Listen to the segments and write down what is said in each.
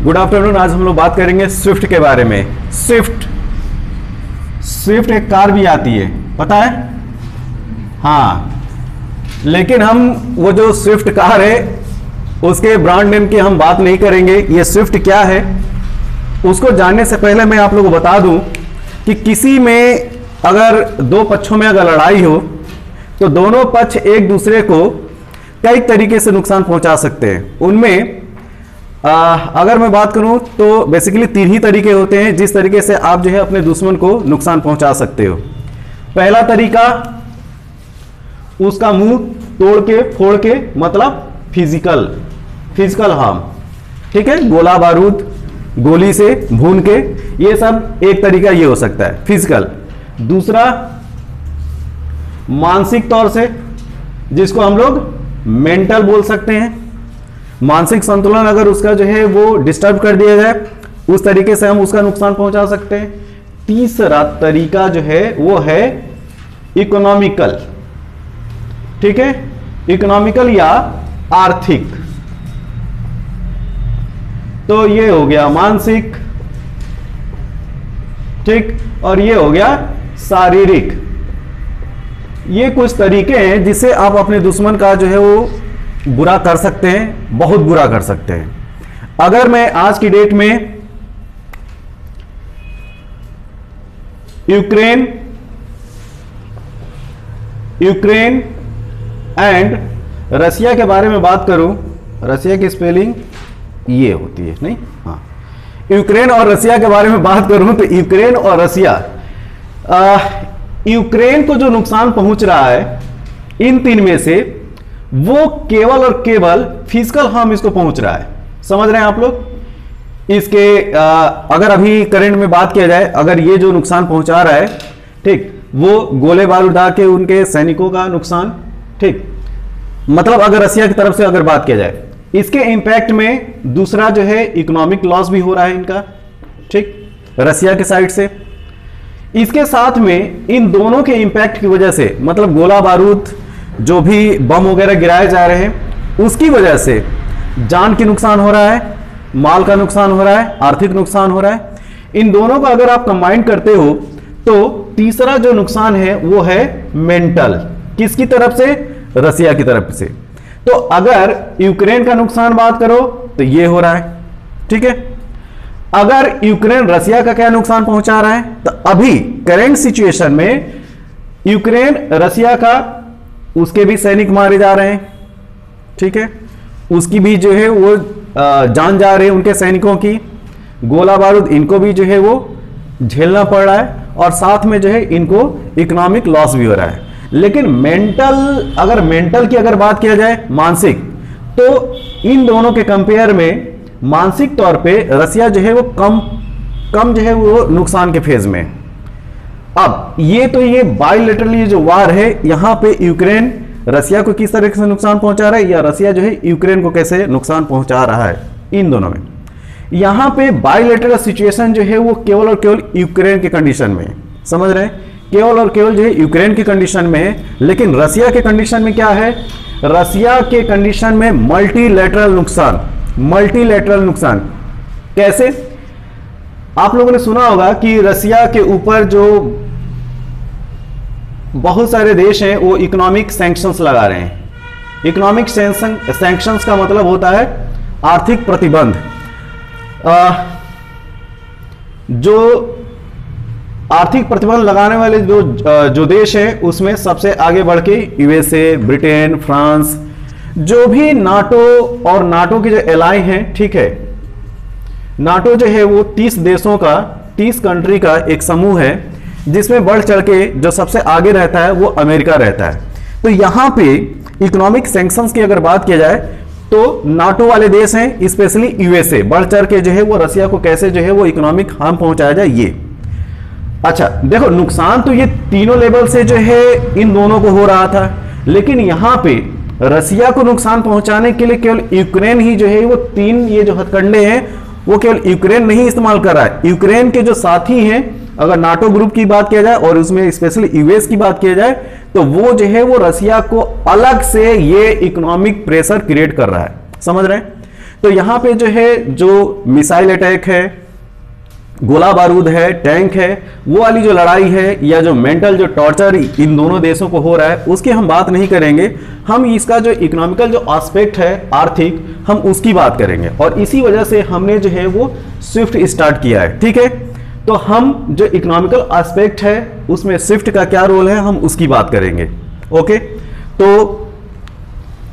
Good afternoon. आज हम लोग बात करेंगे स्विफ्ट के बारे में। स्विफ्ट एक कार भी आती है, पता है? हाँ, लेकिन हम वो जो स्विफ्ट कार है उसके ब्रांड नेम की हम बात नहीं करेंगे। ये स्विफ्ट क्या है उसको जानने से पहले मैं आप लोगों को बता दूं कि किसी में अगर दो पक्षों में अगर लड़ाई हो तो दोनों पक्ष एक दूसरे को कई तरीके से नुकसान पहुंचा सकते हैं। उनमें अगर मैं बात करूं तो बेसिकली तीन ही तरीके होते हैं जिस तरीके से आप जो है अपने दुश्मन को नुकसान पहुंचा सकते हो। पहला तरीका, उसका मुंह तोड़ के फोड़ के, मतलब फिजिकल हार्म, ठीक है, गोला बारूद, गोली से भून के, ये सब एक तरीका ये हो सकता है फिजिकल। दूसरा मानसिक तौर से, जिसको हम लोग मेंटल बोल सकते हैं। मानसिक संतुलन अगर उसका जो है वो डिस्टर्ब कर दिया जाए उस तरीके से हम उसका नुकसान पहुंचा सकते हैं। तीसरा तरीका जो है वो है इकोनॉमिकल, ठीक है, इकोनॉमिकल या आर्थिक। तो ये हो गया मानसिक, ठीक, और ये हो गया शारीरिक। ये कुछ तरीके हैं जिससे आप अपने दुश्मन का जो है वो बुरा कर सकते हैं, बहुत बुरा कर सकते हैं। अगर मैं आज की डेट में यूक्रेन एंड रसिया के बारे में बात करूं, रसिया की स्पेलिंग ये होती है, नहीं, हाँ, यूक्रेन और रसिया के बारे में बात करूं तो यूक्रेन और रसिया, यूक्रेन को जो नुकसान पहुंच रहा है इन तीन में से वो केवल और केवल फिजिकल हार्म इसको पहुंच रहा है। समझ रहे हैं आप लोग? इसके अगर अभी करंट में बात किया जाए, अगर ये जो नुकसान पहुंचा रहा है, ठीक, वो गोले बारूद के उनके सैनिकों का नुकसान, ठीक, मतलब अगर रसिया की तरफ से अगर बात किया जाए, इसके इंपैक्ट में दूसरा जो है इकोनॉमिक लॉस भी हो रहा है इनका, ठीक, रसिया के साइड से। इसके साथ में इन दोनों के इंपैक्ट की वजह से, मतलब गोला बारूद, जो भी बम वगैरह गिराए जा रहे हैं, उसकी वजह से जान की नुकसान हो रहा है, माल का नुकसान हो रहा है, आर्थिक नुकसान हो रहा है। इन दोनों को अगर आप कंबाइन करते हो तो तीसरा जो नुकसान है वो है मेंटल। किसकी तरफ से? रसिया की तरफ से। तो अगर यूक्रेन का नुकसान बात करो तो ये हो रहा है, ठीक है। अगर यूक्रेन रसिया का क्या नुकसान पहुंचा रहा है, तो अभी करेंट सिचुएशन में यूक्रेन रसिया का, उसके भी सैनिक मारे जा रहे हैं, ठीक है, उसकी भी जो है वो जान जा रही है, उनके सैनिकों की, गोला बारूद इनको भी जो है वो झेलना पड़ रहा है, और साथ में जो है इनको इकोनॉमिक लॉस भी हो रहा है। लेकिन मेंटल, अगर मेंटल की अगर बात किया जाए, मानसिक, तो इन दोनों के कंपेयर में मानसिक तौर पे रसिया जो है वो कम जो है वो नुकसान के फेज में। अब ये तो ये बायलैटरली जो वार है, यहां पे यूक्रेन रसिया को किस तरह से नुकसान पहुंचा रहा है, या रसिया जो है यूक्रेन को कैसे नुकसान पहुंचा रहा है, इन दोनों में। यहां पे बायलैटरल सिचुएशन जो है वो केवल और केवल यूक्रेन के कंडीशन में है। समझ रहे हैं? केवल और केवल जो है यूक्रेन की कंडीशन में है। लेकिन रसिया के कंडीशन में क्या है? रसिया के कंडीशन में मल्टीलैटरल नुकसान। कैसे? आप लोगों ने सुना होगा कि रसिया के ऊपर जो बहुत सारे देश हैं वो इकोनॉमिक सैंक्शंस लगा रहे हैं। इकोनॉमिक सैंक्शंस का मतलब होता है आर्थिक प्रतिबंध। जो आर्थिक प्रतिबंध लगाने वाले जो देश हैं उसमें सबसे आगे बढ़ के यूएसए, ब्रिटेन, फ्रांस, जो भी नाटो और नाटो के जो एलाई हैं, ठीक है, नाटो जो है वो 30 देशों का, 30 कंट्री का एक समूह है, जिसमें बढ़ चढ़ के जो सबसे आगे रहता है वो अमेरिका रहता है। तो यहां पे इकोनॉमिक सैंक्शंस की अगर बात किया जाए तो नाटो वाले देश हैं, स्पेशली यूएसए, बढ़ चढ़ के जो है वो रसिया को कैसे जो है वो इकोनॉमिक हार्म पहुंचाया जाए, ये। अच्छा देखो, नुकसान तो ये तीनों लेवल से जो है इन दोनों को हो रहा था, लेकिन यहां पे रसिया को नुकसान पहुंचाने के लिए केवल यूक्रेन ही जो है वो तीन ये जो हथकंडे हैं वो केवल यूक्रेन नहीं इस्तेमाल कर रहा है। यूक्रेन के जो साथी हैं, अगर नाटो ग्रुप की बात किया जाए और उसमें स्पेशली यूएस की बात किया जाए, तो वो जो है वो रसिया को अलग से ये इकोनॉमिक प्रेशर क्रिएट कर रहा है। समझ रहे हैं? तो यहां पे जो है, जो मिसाइल अटैक है, गोला बारूद है, टैंक है, वो वाली जो लड़ाई है या जो मेंटल जो टॉर्चर इन दोनों देशों को हो रहा है, उसकी हम बात नहीं करेंगे। हम इसका जो इकोनॉमिकल जो एस्पेक्ट है, आर्थिक, हम उसकी बात करेंगे। और इसी वजह से हमने जो है वो स्विफ्ट स्टार्ट किया है, ठीक है। तो हम जो इकोनॉमिकल एस्पेक्ट है उसमें स्विफ्ट का क्या रोल है, हम उसकी बात करेंगे। ओके, तो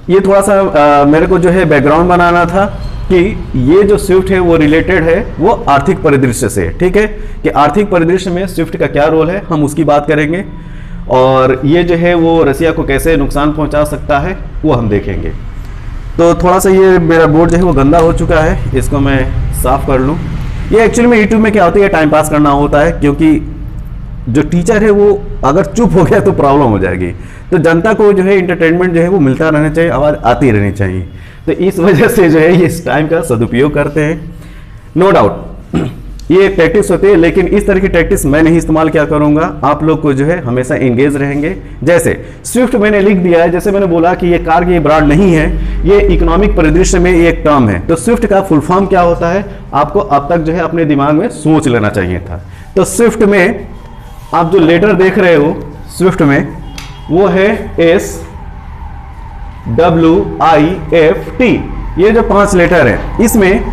ये थोड़ा सा मेरे को जो है बैकग्राउंड बनाना था कि ये जो स्विफ्ट है वो रिलेटेड है वो आर्थिक परिदृश्य से, ठीक है, कि आर्थिक परिदृश्य में स्विफ्ट का क्या रोल है, हम उसकी बात करेंगे। और ये जो है वो रसिया को कैसे नुकसान पहुंचा सकता है वो हम देखेंगे। तो थोड़ा सा ये मेरा बोर्ड जो है वो गंदा हो चुका है, इसको मैं साफ कर लूँ। ये एक्चुअली में यूट्यूब में क्या होता है, टाइम पास करना होता है, क्योंकि जो टीचर है वो अगर चुप हो गया तो प्रॉब्लम हो जाएगी। तो जनता को जो है इंटरटेनमेंट जो है वो मिलता रहना चाहिए, आवाज़ आती रहनी चाहिए। तो इस वजह से जो है ये इस टाइम का सदुपयोग करते हैं, नो डाउट। ये एक प्रैक्टिस होती है, लेकिन इस तरह की प्रैक्टिस मैं नहीं इस्तेमाल क्या करूंगा। आप लोग को जो है हमेशा एंगेज रहेंगे। जैसे स्विफ्ट मैंने लिख दिया है, जैसे मैंने बोला कि ये कार की ब्रांड नहीं है, ये इकोनॉमिक परिदृश्य में एक टर्म है। तो स्विफ्ट का फुल फॉर्म क्या होता है, आपको अब तक जो है अपने दिमाग में सोच लेना चाहिए था। तो स्विफ्ट में आप जो लेटर देख रहे हो स्विफ्ट में, वो है SWIFT। ये जो 5 लेटर है, इसमें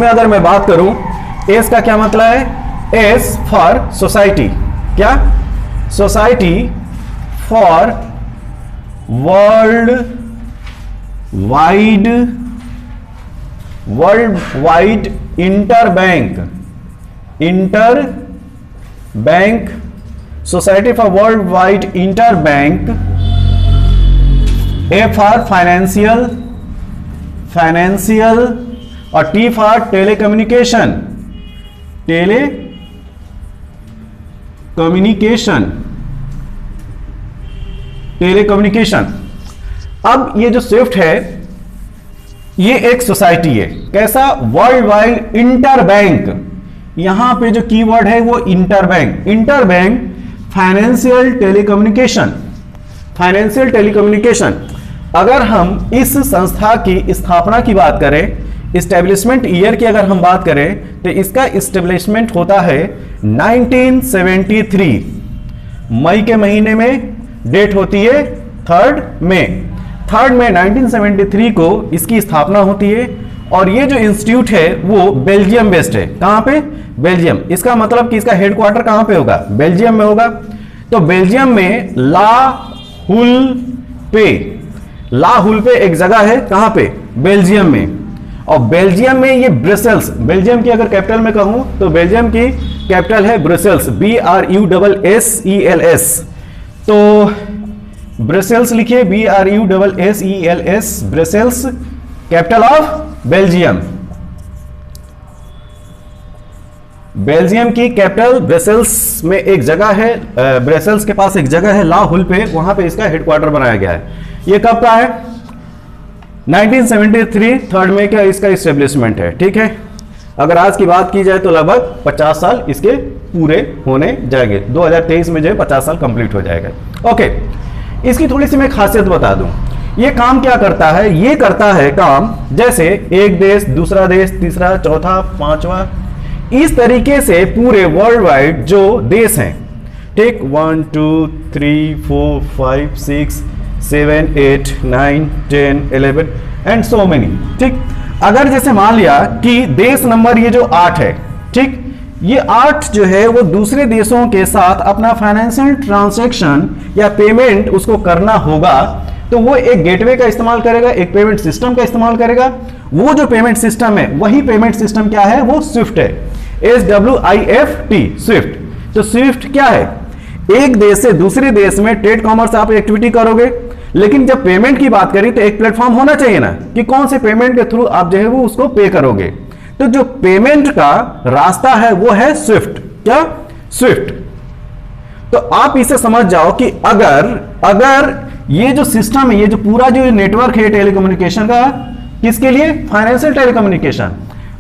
अगर मैं बात करूं, एस का क्या मतलब है, एस फॉर सोसाइटी, क्या, society for world wide interbank society for world wide interbank, A for financial और टी फॉर टेलीकम्युनिकेशन। अब ये जो स्विफ्ट है ये एक सोसाइटी है, कैसा, वर्ल्ड वाइड इंटरबैंक। यहां पे जो कीवर्ड है वो इंटरबैंक फाइनेंशियल टेलीकम्युनिकेशन। अगर हम इस संस्था की स्थापना की बात करें, इस्टेब्लिशमेंट ईयर की अगर हम बात करें, तो इसका इस्टेब्लिशमेंट होता है 1973 मई के महीने में, डेट होती है 3 मई 1973 को इसकी स्थापना होती है। और ये जो इंस्टीट्यूट है वो बेल्जियम बेस्ड है। कहां पे, बेल्जियम। इसका मतलब कि इसका हेडक्वार्टर कहां पे होगा, बेल्जियम में होगा। तो बेल्जियम में ला हुल पे एक जगह है, कहां पे, बेल्जियम में। और बेल्जियम में ये ब्रसेल्स, बेल्जियम की अगर कैपिटल में कहूं तो बेल्जियम की कैपिटल है ब्रसेल्स, BRUSSELS। तो ब्रसेल्स लिखिए, BRUSSELS, Brussels, capital of Belgium. Belgium की कैपिटल ब्रसेल्स में एक जगह है, ब्रसेल्स के पास एक जगह है ला हुल पे, वहां पे इसका हेडक्वार्टर बनाया गया है। ये कब का है, 1973 3 मई का इसका इस्टेब्लिशमेंट है, ठीक है। अगर आज की बात की जाए तो लगभग 50 साल इसके पूरे होने जाएंगे, 2023 में जो है 50 साल कंप्लीट हो जाएगा। ओके, इसकी थोड़ी सी मैं खासियत बता दूं। ये काम क्या करता है, ये करता है काम जैसे एक देश, दूसरा देश, तीसरा, चौथा, पांचवा, इस तरीके से पूरे वर्ल्ड वाइड जो देश हैं, ठीक, 1 2 3 4 5 6 7 8 9 10 11 एंड सो मेनी, ठीक। अगर जैसे मान लिया कि देश नंबर ये जो 8 है, ठीक, ये 8 जो है वो दूसरे देशों के साथ अपना फाइनेंशियल ट्रांजैक्शन या पेमेंट उसको करना होगा, तो वो एक गेटवे का इस्तेमाल करेगा, एक पेमेंट सिस्टम का इस्तेमाल करेगा। वो जो पेमेंट सिस्टम है, वही पेमेंट सिस्टम क्या है, वो स्विफ्ट है, SWIFT, स्विफ्ट। तो स्विफ्ट क्या है, एक देश से दूसरे देश में ट्रेड कॉमर्स आप एक्टिविटी करोगे, लेकिन जब पेमेंट की बात करें तो एक प्लेटफॉर्म होना चाहिए ना, कि कौन से पेमेंट के थ्रू आप जो है वो उसको पे करोगे। तो जो पेमेंट का रास्ता है वो है स्विफ्ट, क्या, स्विफ्ट। तो आप इसे समझ जाओ कि अगर ये जो सिस्टम है, ये जो पूरा जो नेटवर्क है टेलीकम्युनिकेशन का, किसके लिए, फाइनेंशियल टेलीकम्युनिकेशन,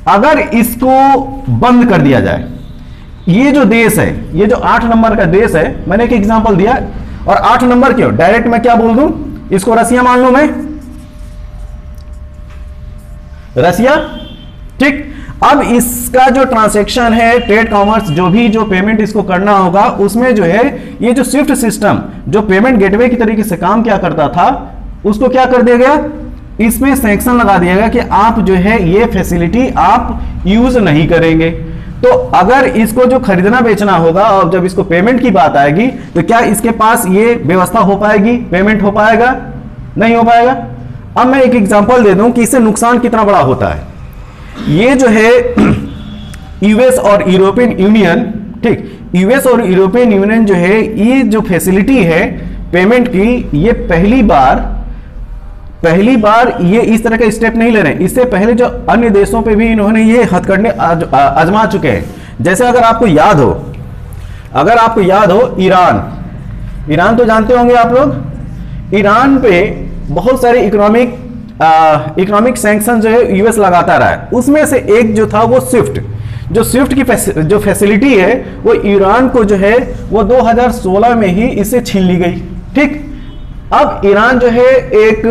अगर इसको बंद कर दिया जाए, ये जो देश है, ये जो 8 नंबर का देश है, मैंने एक एग्जांपल दिया, और 8 नंबर क्यों, डायरेक्ट मैं क्या बोल दूं, इसको रसिया मान लूं मैं, रसिया। ठीक, अब इसका जो ट्रांजैक्शन है, ट्रेड कॉमर्स, जो पेमेंट इसको करना होगा, उसमें जो है ये जो स्विफ्ट सिस्टम जो पेमेंट गेटवे की तरीके से काम क्या करता था, उसको क्या कर दिया गया, इसमें सैंक्शन लगा दिया गया कि आप जो है ये फैसिलिटी आप यूज नहीं करेंगे। तो अगर इसको जो खरीदना बेचना होगा और जब इसको पेमेंट की बात आएगी तो क्या इसके पास ये व्यवस्था हो पाएगी, पेमेंट हो पाएगा, नहीं हो पाएगा। अब मैं एक एग्जांपल दे दूं कि इससे नुकसान कितना बड़ा होता है। ये जो है यूएस और यूरोपियन यूनियन, ठीक, यूएस और यूरोपियन यूनियन जो है ये जो फैसिलिटी है पेमेंट की, ये पहली बार ये इस तरह का स्टेप नहीं ले रहे हैं। इससे पहले जो अन्य देशों पे भी इन्होंने ये हथकंडे आजमा चुके हैं। जैसे अगर आपको याद हो ईरान तो जानते होंगे आप लोग। ईरान पे बहुत सारे इकोनॉमिक सैंक्शन जो है यूएस लगाता रहा है। उसमें से एक जो था वो स्विफ्ट की जो फैसिलिटी है वो ईरान को जो है वो 2016 में ही इससे छीन ली गई। ठीक, अब ईरान जो है एक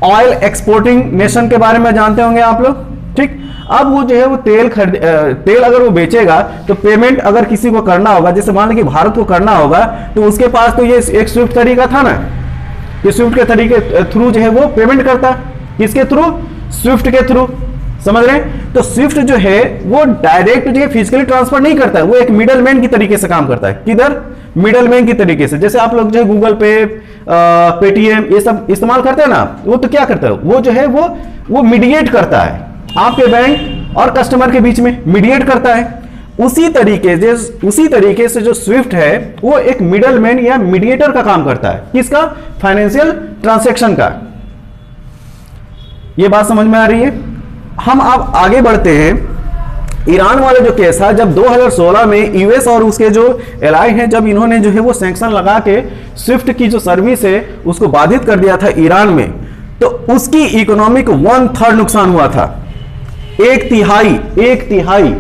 ऑयल एक्सपोर्टिंग नेशन के बारे में जानते होंगे आप लोग। ठीक, अब वो जो है वो तेल अगर वो बेचेगा तो पेमेंट अगर किसी को करना होगा, जैसे मान लीजिए भारत को करना होगा, तो उसके पास तो ये एक स्विफ्ट तरीका था ना, ये स्विफ्ट के तरीके थ्रू जो है वो पेमेंट करता। किसके थ्रू? स्विफ्ट के थ्रू। समझ रहे हैं? तो स्विफ्ट जो है वो डायरेक्ट जो है फिजिकली ट्रांसफर नहीं करता है, वो एक मिडलमैन की तरीके से काम करता है। किधर? मिडलमैन की तरीके से। जैसे आप लोग जो है गूगल पे, पेटीएम, ये सब इस्तेमाल करते हैं ना, वो तो क्या करता है, वो जो है वो मीडिएट करता है आपके बैंक और कस्टमर के बीच में, मीडिएट करता है। उसी तरीके से जो स्विफ्ट है वो एक मिडलमैन या मीडिएटर का काम करता है। किसका? फाइनेंशियल ट्रांजैक्शन का। ये बात समझ में आ रही है? हम अब आगे बढ़ते हैं। ईरान वाले जो केस था, जब 2016 में यूएस और उसके जो एलाई हैं, जब इन्होंने जो है वो सैंक्शन लगा के स्विफ्ट की जो सर्विस है उसको बाधित कर दिया था ईरान में, तो उसकी इकोनॉमिक 1/3 नुकसान हुआ था। एक तिहाई,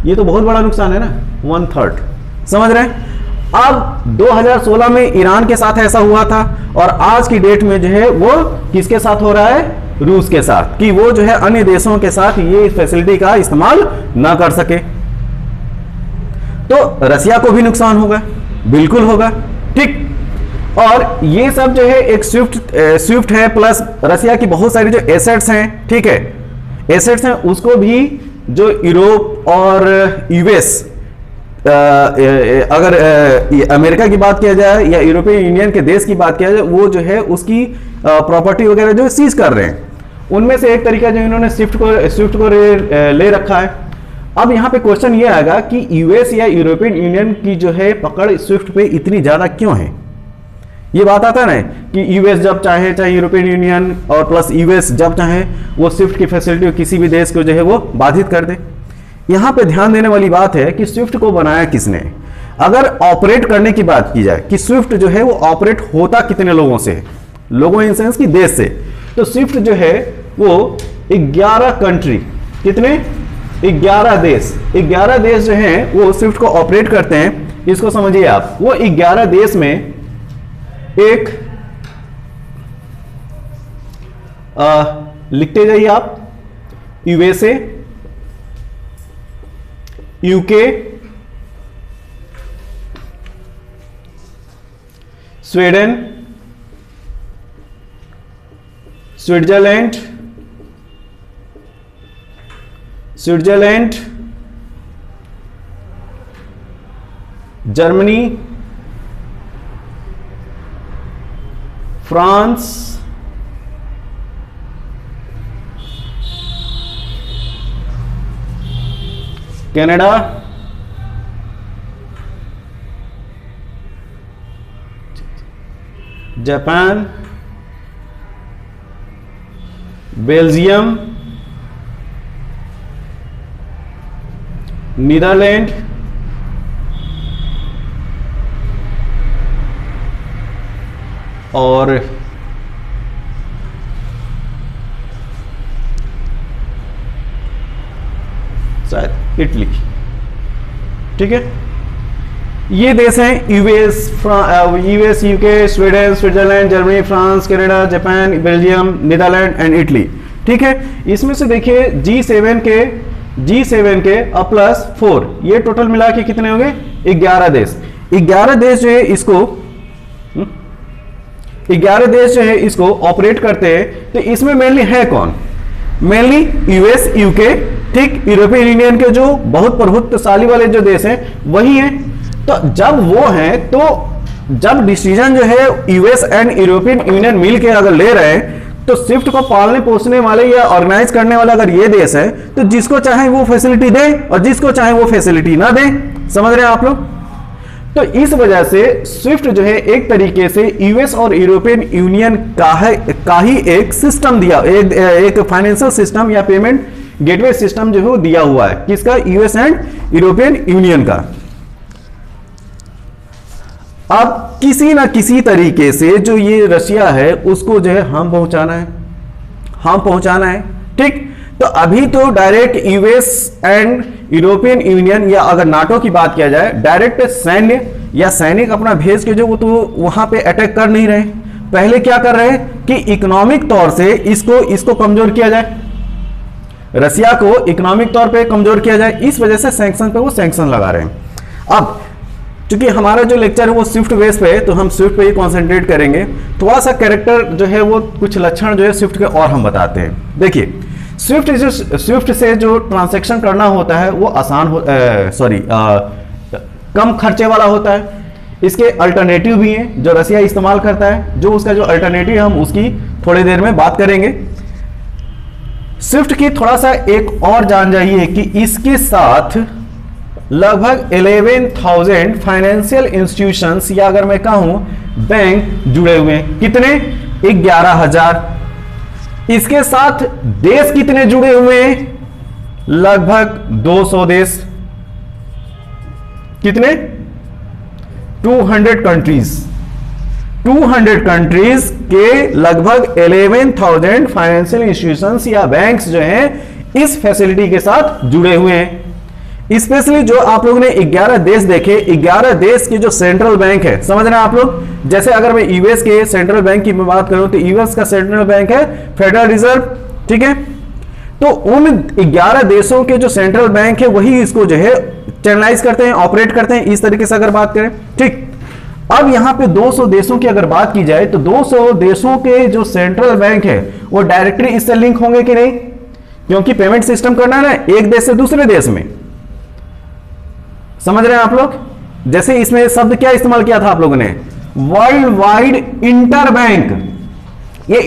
ये तो बहुत बड़ा नुकसान है ना, 1/3। समझ रहे हैं? अब 2016 में ईरान के साथ ऐसा हुआ था और आज की डेट में जो है वो किसके साथ हो रहा है? रूस के साथ, कि वो जो है अन्य देशों के साथ ये फैसिलिटी का इस्तेमाल ना कर सके। तो रसिया को भी नुकसान होगा, बिल्कुल होगा। ठीक, और ये सब जो है एक स्विफ्ट है, प्लस रसिया की बहुत सारी जो एसेट्स हैं, ठीक है, एसेट्स हैं, उसको भी जो यूरोप और यूएस, अगर अमेरिका की बात किया जाए या यूरोपियन यूनियन के देश की बात किया जाए, वो जो है उसकी प्रॉपर्टी वगैरह जो सीज कर रहे हैं। उनमें से एक तरीका जो इन्होंने स्विफ्ट को ले रखा है। अब यहाँ पे क्वेश्चन ये आएगा कि यूएस या यूरोपियन यूनियन की जो है पकड़ स्विफ्ट पे इतनी ज्यादा क्यों है? ये बात आता है ना कि यूएस जब चाहे यूरोपियन यूनियन और प्लस यूएस जब चाहे वो स्विफ्ट की फैसिलिटी किसी भी देश को जो है वो बाधित कर दे। यहाँ पे ध्यान देने वाली बात है कि स्विफ्ट को बनाया किसने। अगर ऑपरेट करने की बात की जाए कि स्विफ्ट जो है वो ऑपरेट होता कितने लोगों से, लोगों इन सेंस की देश से, तो स्विफ्ट जो है वो 11 कंट्री, कितने? 11 देश जो हैं वो स्विफ्ट को ऑपरेट करते हैं। इसको समझिए आप, वो 11 देश में एक लिखते जाइए आप, USA, UK, Sweden, Switzerland, Germany, France, Canada, Japan, Belgium, Netherlands, और शायद इटली। ठीक है, ये देश हैं US, UK, Sweden, Switzerland, Germany, France, Canada, Japan, Belgium, Netherlands and Italy. ठीक है। इसमें से देखिए G7 के प्लस 4, ये टोटल मिला के कितने हो गए? 11 देश। 11 देश जो है इसको 11 देश जो है इसको ऑपरेट करते हैं। तो इसमें मेनली है कौन? मेनली यूएस, यूके, ठीक, यूरोपियन यूनियन के जो बहुत प्रभुत्वशाली वाले जो देश हैं वही हैं। तो जब वो हैं, तो जब डिसीजन जो है यूएस एंड यूरोपियन यूनियन मिल के अगर ले रहे हैं, तो स्विफ्ट को पालने पोसने वाले या ऑर्गेनाइज करने वाला अगर ये देश है, तो जिसको चाहे वो फैसिलिटी दे और जिसको चाहे वो फैसिलिटी ना दे। समझ रहे हैं आप लोग? तो इस वजह से स्विफ्ट जो है एक तरीके से यूएस और यूरोपियन यूनियन का ही एक सिस्टम दिया, एक फाइनेंशियल सिस्टम या पेमेंट गेटवे सिस्टम जो है दिया हुआ है। किसका? यूएस एंड यूरोपियन यूनियन का। अब किसी ना किसी तरीके से जो ये रशिया है उसको जो है हम पहुंचाना है, ठीक। तो अभी तो direct US and European union या अगर नाटो की बात किया जाए, डायरेक्ट सैन्य या सैनिक अपना भेज के जो वो तो वहां पे अटैक कर नहीं रहे। पहले क्या कर रहे हैं कि इकोनॉमिक तौर से इसको कमजोर किया जाए, रशिया को इकोनॉमिक तौर पे कमजोर किया जाए। इस वजह से सैंक्शन पे वो सैंक्शन लगा रहे हैं। अब क्योंकि हमारा जो लेक्चर है वो स्विफ्ट बेस पे है, तो हम स्विफ्ट पे ही कॉन्सेंट्रेट करेंगे। थोड़ा सा कैरेक्टर जो है वो कुछ लक्षण जो है स्विफ्ट के और हम बताते हैं। देखिए, स्विफ्ट से जो ट्रांजैक्शन करना होता है वो आसान कम खर्चे वाला होता है। इसके अल्टरनेटिव भी हैं जो रसिया इस्तेमाल करता है, जो उसका जो अल्टरनेटिव हम उसकी थोड़ी देर में बात करेंगे। स्विफ्ट की थोड़ा सा एक और जान जाइए कि इसके साथ लगभग 11,000 फाइनेंशियल इंस्टीट्यूशंस या अगर मैं कहूं बैंक जुड़े हुए हैं। कितने? 11,000। इसके साथ देश कितने जुड़े हुए हैं? लगभग 200 देश। कितने? 200 कंट्रीज। 200 कंट्रीज के लगभग 11,000 फाइनेंशियल इंस्टीट्यूशंस या बैंक्स जो हैं इस फैसिलिटी के साथ जुड़े हुए हैं। स्पेशली जो आप लोगों ने 11 देश देखे, 11 देश के जो सेंट्रल बैंक है, समझ रहे हैं आप लोग? जैसे अगर मैं यूएस के सेंट्रल बैंक की मैं बात करूं तो यूएस का सेंट्रल बैंक है फेडरल रिजर्व, ठीक है। तो उन 11 देशों के जो सेंट्रल बैंक है वही इसको जो है चैनलाइज करते हैं, ऑपरेट करते हैं। इस तरीके से अगर बात करें, ठीक। अब यहां पे 200 देशों की अगर बात की जाए तो 200 देशों के जो सेंट्रल बैंक है वो डायरेक्टली इससे लिंक होंगे कि नहीं? क्योंकि पेमेंट सिस्टम करना है ना एक देश से दूसरे देश में। समझ रहे हैं आप लोग? जैसे इसमें शब्द क्या इस्तेमाल किया था आप लोगों ने? World wide interbank. ये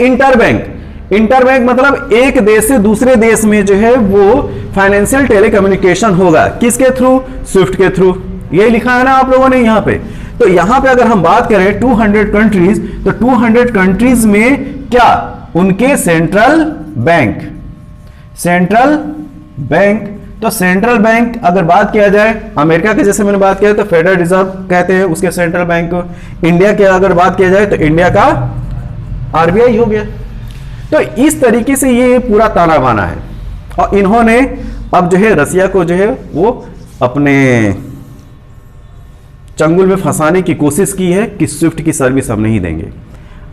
इंटरबैंक मतलब एक देश से दूसरे देश में जो है वो फाइनेंशियल टेलीकम्युनिकेशन होगा। किसके थ्रू? स्विफ्ट के थ्रू। ये लिखा है ना आप लोगों ने यहां पे। तो यहां पे अगर हम बात करें 200 कंट्रीज, तो 200 कंट्रीज में क्या? उनके सेंट्रल बैंक। तो सेंट्रल बैंक अगर बात किया जाए, अमेरिका के जैसे मैंने बात किया तो फेडरल रिजर्व कहते हैं उसके सेंट्रल बैंक को। इंडिया के अगर बात किया जाए तो इंडिया का आरबीआई हो गया। तो इस तरीके से ये पूरा ताना बाना है। और इन्होंने अब जो है रसिया को जो है वो अपने चंगुल में फंसाने की कोशिश की है कि स्विफ्ट की सर्विस हम नहीं देंगे।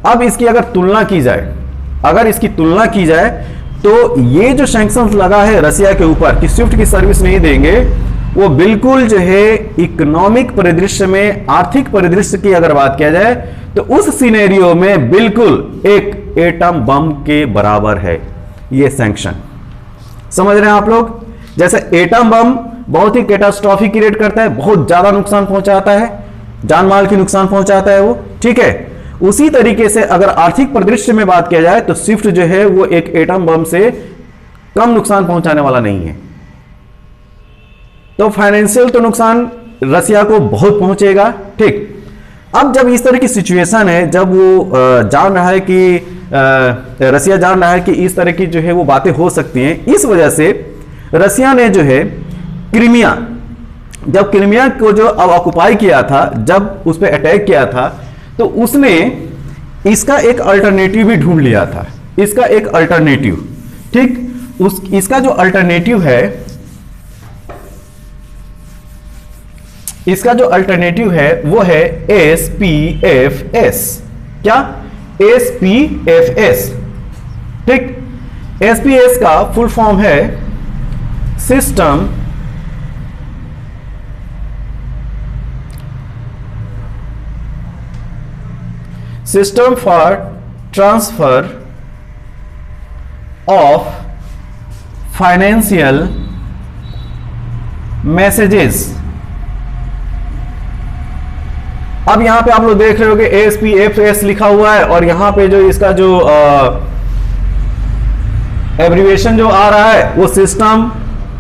अब इसकी अगर तुलना की जाए तो ये जो सैंक्शंस लगा है रसिया के ऊपर कि स्विफ्ट की सर्विस नहीं देंगे, वो बिल्कुल जो है इकोनॉमिक परिदृश्य में, आर्थिक परिदृश्य की अगर बात किया जाए तो उस सिनेरियो में बिल्कुल एक एटम बम के बराबर है ये सैंक्शन। समझ रहे हैं आप लोग? जैसे एटम बम बहुत ही कैटास्ट्रॉफी क्रिएट करता है, बहुत ज्यादा नुकसान पहुंचाता है, जान माल की नुकसान पहुंचाता है वो, ठीक है। उसी तरीके से अगर आर्थिक परिदृश्य में बात किया जाए तो स्विफ्ट जो है वो एक एटम बम से कम नुकसान पहुंचाने वाला नहीं है। तो फाइनेंशियल तो नुकसान रसिया को बहुत पहुंचेगा, ठीक। अब जब इस तरह की सिचुएशन है, जब वो जान रहा है कि रसिया जान रहा है कि इस तरह की जो है वो बातें हो सकती हैं, इस वजह से रसिया ने जो है जब क्रीमिया को जो ऑक्युपाई किया था, जब उस पर अटैक किया था, तो उसने इसका एक अल्टरनेटिव भी ढूंढ लिया था। इसका एक अल्टरनेटिव, ठीक। इसका जो अल्टरनेटिव है वो है SPFS। क्या? SPFS, ठीक। एसपीएस का फुल फॉर्म है system for transfer of financial messages. अब यहां पे आप लोग देख रहे हो कि एएसपीएफएस लिखा हुआ है और यहां पे जो इसका जो एब्रीविएशन जो आ रहा है वो system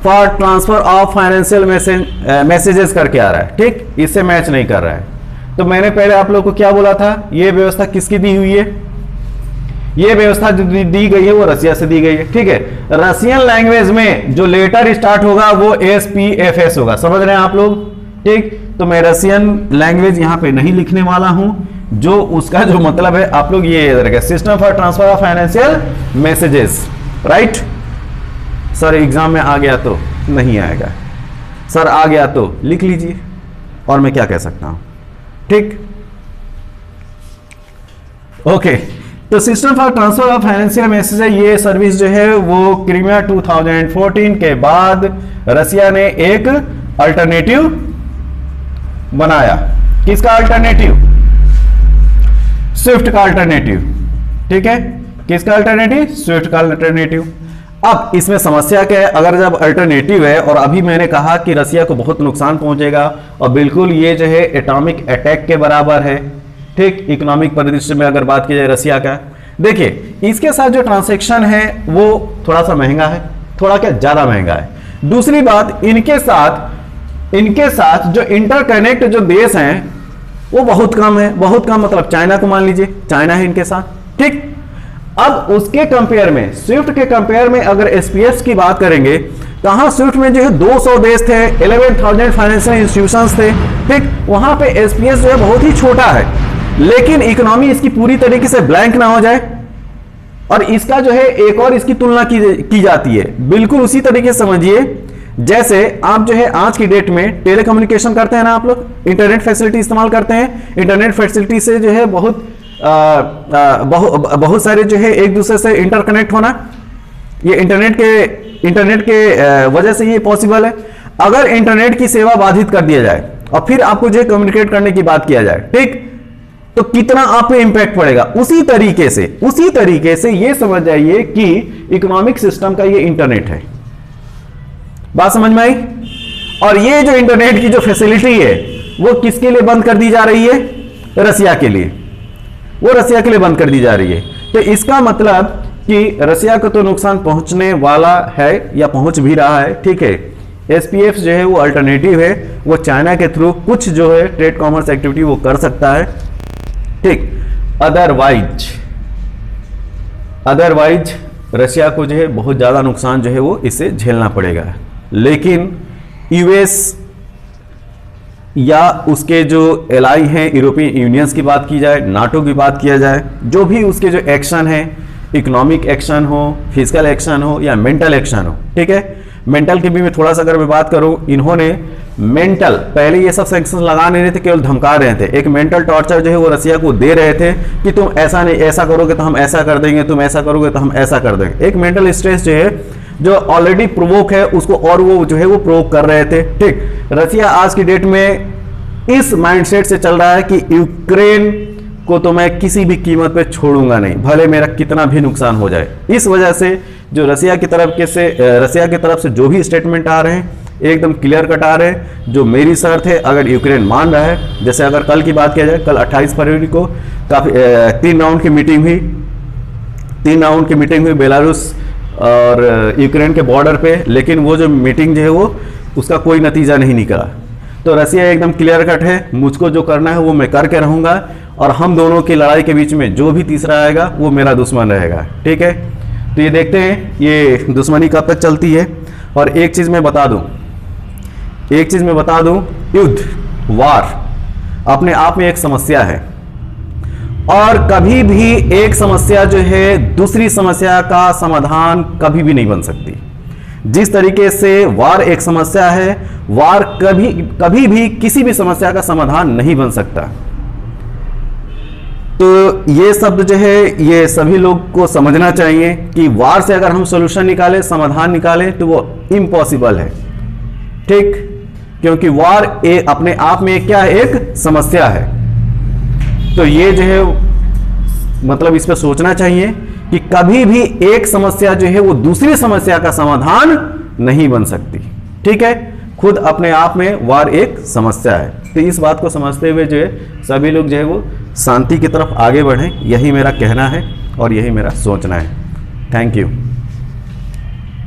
for transfer of financial messages करके आ रहा है। ठीक, इससे मैच नहीं कर रहा है। तो मैंने पहले आप लोग को क्या बोला था, ये व्यवस्था किसकी दी हुई है, ये व्यवस्था जो दी गई है वो रसिया से दी गई है। ठीक है, रसियन लैंग्वेज में जो लेटर स्टार्ट होगा वो एएसपीएफएस होगा। समझ रहे हैं आप लोग? ठीक, तो मैं रसियन लैंग्वेज यहां पे नहीं लिखने वाला हूं, जो उसका जो मतलब है आप लोग ये याद रखें, system for transfer of financial messages. Right sir, exam में आ गया तो नहीं आएगा, सर आ गया तो लिख लीजिए, और मैं क्या कह सकता हूं। ठीक, ओके। तो system for transfer of financial message है, ये सर्विस जो है वो क्रीमिया 2014 के बाद रसिया ने एक अल्टरनेटिव बनाया। किसका अल्टरनेटिव? स्विफ्ट का अल्टरनेटिव। ठीक है, किसका अल्टरनेटिव? स्विफ्ट का अल्टरनेटिव। अब इसमें समस्या क्या है, अगर जब अल्टरनेटिव है और अभी मैंने कहा कि रसिया को बहुत नुकसान पहुंचेगा और बिल्कुल ये जो है एटॉमिक अटैक के बराबर है। ठीक, इकोनॉमिक परिदृश्य में अगर बात की जाए रसिया का, देखिए इसके साथ जो ट्रांजैक्शन है वो थोड़ा सा महंगा है, थोड़ा क्या ज्यादा महंगा है। दूसरी बात, इनके साथ जो इंटरकनेक्ट जो देश हैं वो बहुत कम है। बहुत कम मतलब चाइना को मान लीजिए, चाइना है इनके साथ। ठीक, अब उसके कंपेयर में, स्विफ्ट के कंपेयर में अगर एसपीएस की बात करेंगे, कहां स्विफ्ट में जो है 200 देश थे, 11,000 फाइनेंशियल इंस्टीट्यूशंस थे। ठीक, वहां पे एसपीएस जो है बहुत ही छोटा है, लेकिन इकोनॉमी इसकी पूरी तरीके से ब्लैंक ना हो जाए और इसका जो है एक और इसकी तुलना की जाती है। बिल्कुल उसी तरीके से समझिए जैसे आप जो है आज की डेट में टेलीकम्युनिकेशन करते हैं ना, आप लोग इंटरनेट फैसिलिटी इस्तेमाल करते हैं। इंटरनेट फैसिलिटी से जो है बहुत सारे जो है एक दूसरे से इंटरकनेक्ट होना, ये इंटरनेट के वजह से ये पॉसिबल है। अगर इंटरनेट की सेवा बाधित कर दिया जाए और फिर आपको जो कम्युनिकेट करने की बात किया जाए, ठीक, तो कितना आप पे इंपैक्ट पड़ेगा। उसी तरीके से ये समझ जाइए कि इकोनॉमिक सिस्टम का ये इंटरनेट है। बात समझ में आई? और ये जो इंटरनेट की जो फैसिलिटी है वो किसके लिए बंद कर दी जा रही है? रसिया के लिए। वो रसिया के लिए बंद कर दी जा रही है। तो इसका मतलब कि रसिया को तो नुकसान पहुंचने वाला है या पहुंच भी रहा है। ठीक है, एसपीएफ जो है वो अल्टरनेटिव है, वो चाइना के थ्रू कुछ जो है ट्रेड कॉमर्स एक्टिविटी वो कर सकता है। ठीक, अदरवाइज रसिया को जो है बहुत ज्यादा नुकसान जो है वो इससे झेलना पड़ेगा। लेकिन यूएस या उसके जो एलाई हैं, यूरोपियन यूनियंस की बात की जाए, नाटो की बात किया जाए, जो भी उसके जो एक्शन है, इकोनॉमिक एक्शन हो, फिजिकल एक्शन हो या मेंटल एक्शन हो, ठीक है, मेंटल की भी मैं थोड़ा सा अगर मैं बात करूं, इन्होंने मेंटल पहले ये सब सैंक्शन लगा नहीं रहे थे, केवल धमका रहे थे। एक मेंटल टॉर्चर जो है वो रसिया को दे रहे थे कि तुम ऐसा नहीं, ऐसा करोगे तो हम ऐसा कर देंगे, तुम ऐसा करोगे तो हम ऐसा कर देंगे। एक मेंटल स्ट्रेस जो है जो ऑलरेडी प्रोवोक है उसको और वो जो है वो प्रोवोक कर रहे थे। ठीक, रसिया आज की डेट में इस माइंडसेट से चल रहा है कि यूक्रेन को तो मैं किसी भी कीमत पे छोड़ूंगा नहीं, भले मेरा कितना भी नुकसान हो जाए। इस वजह से जो रसिया की तरफ से जो भी स्टेटमेंट आ रहे हैं एकदम क्लियर कट आ रहे हैं। जो मेरी शर्त है अगर यूक्रेन मान रहा है, जैसे अगर कल की बात किया जाए, कल 28 फरवरी को काफी 3 राउंड की मीटिंग हुई बेलारूस और यूक्रेन के बॉर्डर पे, लेकिन वो जो मीटिंग जो है वो उसका कोई नतीजा नहीं निकला। तो रसिया एकदम क्लियर कट है, मुझको जो करना है वो मैं करके रहूंगा और हम दोनों की लड़ाई के बीच में जो भी तीसरा आएगा वो मेरा दुश्मन रहेगा। ठीक है, तो ये देखते हैं ये दुश्मनी कब तक चलती है। और एक चीज मैं बता दूं, युद्ध, वार अपने आप में एक समस्या है और कभी भी एक समस्या जो है दूसरी समस्या का समाधान कभी भी नहीं बन सकती। जिस तरीके से वार एक समस्या है, वार कभी भी किसी भी समस्या का समाधान नहीं बन सकता। तो ये शब्द जो है ये सभी लोग को समझना चाहिए कि वार से अगर हम सोल्यूशन निकालें, समाधान निकालें, तो वो इम्पॉसिबल है। ठीक, क्योंकि वार अपने आप में क्या है, एक समस्या है। तो ये जो है मतलब इस पर सोचना चाहिए कि कभी भी एक समस्या जो है वो दूसरी समस्या का समाधान नहीं बन सकती। ठीक है, खुद अपने आप में वार एक समस्या है। तो इस बात को समझते हुए जो है सभी लोग जो है वो शांति की तरफ आगे बढ़ें, यही मेरा कहना है और यही मेरा सोचना है। Thank you.